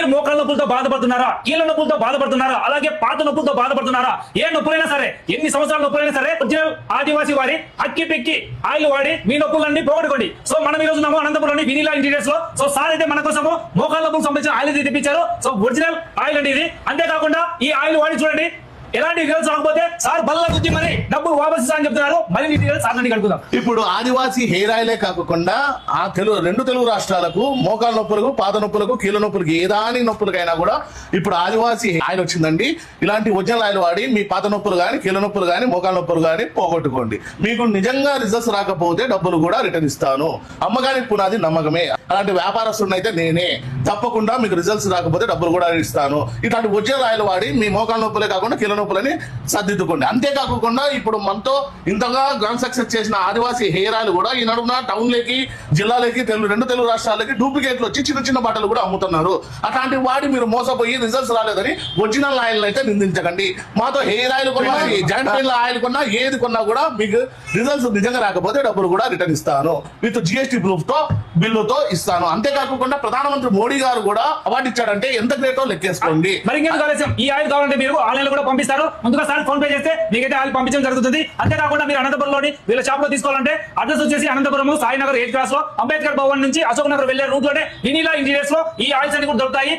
మీరు మోకాళ్ళ నొప్పులతో బాధపడుతున్నారా, కీళ్ళ నొప్పులతో బాధపడుతున్నారా, అలాగే పాత నొప్పులతో బాధపడుతున్నారా, ఏ నొప్పులైనా సరే, ఎన్ని సంవత్సరాల నొప్పులైనా సరే, ఒరిజినల్ ఆదివాసి వారి అక్కి పెక్కి ఆయిల్ వాడి మీ నొప్పులన్నీ పోగొట్టుకోండి. సో మనం ఈ రోజు అనంతపురంలోని వినీలా ఇంటీరియర్స్ లో సో సార్ అయితే మన కోసము మోకాళ్ళ నొప్పులకు సంబంధించిన ఆయిల్ తెప్పించారు. సో ఒరిజినల్ ఆయిల్ అండి ఇది. అంతేకాకుండా ఈ ఆయిల్ వాడి చూడండి, ఎలాంటి డీటెయిల్స్ రాకపోతే సార్ బల్ల గుద్ది మరి డబ్బులు వాపసు అని చెప్తున్నారు. మరి డీటెయిల్స్ సార్ కడుగుదాం. ఇప్పుడు ఆదివాసీ హెయిర్ ఆయిలే కాకుండా ఆ రెండు తెలుగు రాష్ట్రాలకు మోకాళ్ళ నొప్పులకు, పాద నొప్పులకు, కీళ్ళ నొప్పులకు, ఏదాని నొప్పులకైనా కూడా ఇప్పుడు ఆదివాసీ ఆయిల్ వచ్చిందండి. ఇలాంటి ఒరిజినల్ ఆయిల్ వాడి మీ పాత నొప్పులు కానీ, కీళ్ళ నొప్పులు కానీ, మోకాళ్ళ నొప్పులు కానీ పోగొట్టుకోండి. మీకు నిజంగా రిజల్ట్స్ రాకపోతే డబ్బులు కూడా రిటర్న్ ఇస్తాను. అమ్మగానికి పునాది నమ్మకమే. అలాంటి వ్యాపారస్తుడిని అయితే నేనే. తప్పకుండా మీకు రిజల్ట్స్ రాకపోతే డబ్బులు కూడా ఇస్తాను. ఇట్లాంటి ఒరిజినల్ ఆయిల్ వాడి మీ మోకాళ్ళ నొప్పులే కాకుండా కీళ్ళ నొప్పులని సర్దిద్దుకోండి. అంతేకాకుండా ఇప్పుడు మనతో ఇంతగా గ్రాండ్ సక్సెస్ చేసిన ఆదివాసీ హెయిర్ ఆయిల్ కూడా ఈ నడుమున టౌన్లకి, జిల్లాలకి, రెండు తెలుగు రాష్ట్రాలకి డూప్లికేట్లు వచ్చి చిన్న చిన్న బట్టలు కూడా అమ్ముతున్నారు. అట్లాంటి వాడి మీరు మోసపోయి రిజల్ట్స్ రాలేదని ఒరిజినల్ ఆయిల్ అయితే నిందించకండి. మాతో హెయిర్ ఆయిల్ కొన్నా, జాయింట్ పెయిన్ ఆయిల్ కొన్నా, ఏది కొన్నా కూడా మీకు రిజల్ట్స్ నిజంగా రాకపోతే డబ్బులు కూడా రిటర్న్ ఇస్తాను. విత్ GST ప్రూఫ్ తో, బిల్లుతో ఇస్తాను. అంతేకాకుండా ప్రధానమంత్రి మోడీ గారు కూడా అవార్డు ఇచ్చాడంటే ఎంత గ్రేటో లెక్కేసుకోండి. మరి ఇంకేం కాలేసం, ఈ ఆయిల్ కావాలంటే మీరు ఆన్లైన్ లో కూడా పంపిస్తారు. ముందుగా సార్ ఫోన్ పే చేస్తే మీకైతే ఆయిల్ పంపించడం జరుగుతుంది. అంతేకాకుండా మీరు అనంతపురంలోని వీళ్ళ షాప్ లో తీసుకోవాలంటే అడ్రస్ వచ్చేసి అనంతపురం సాయినగర్ 8 క్లాస్ లో అంబేద్కర్ భవన్ నుంచి అశోక్ నగర్ వెళ్లే రూట్ లోనే వినీలా ఇంటీరియర్స్ లో ఈ ఆయిల్స్ అన్ని కూడా దొరుకుతాయి.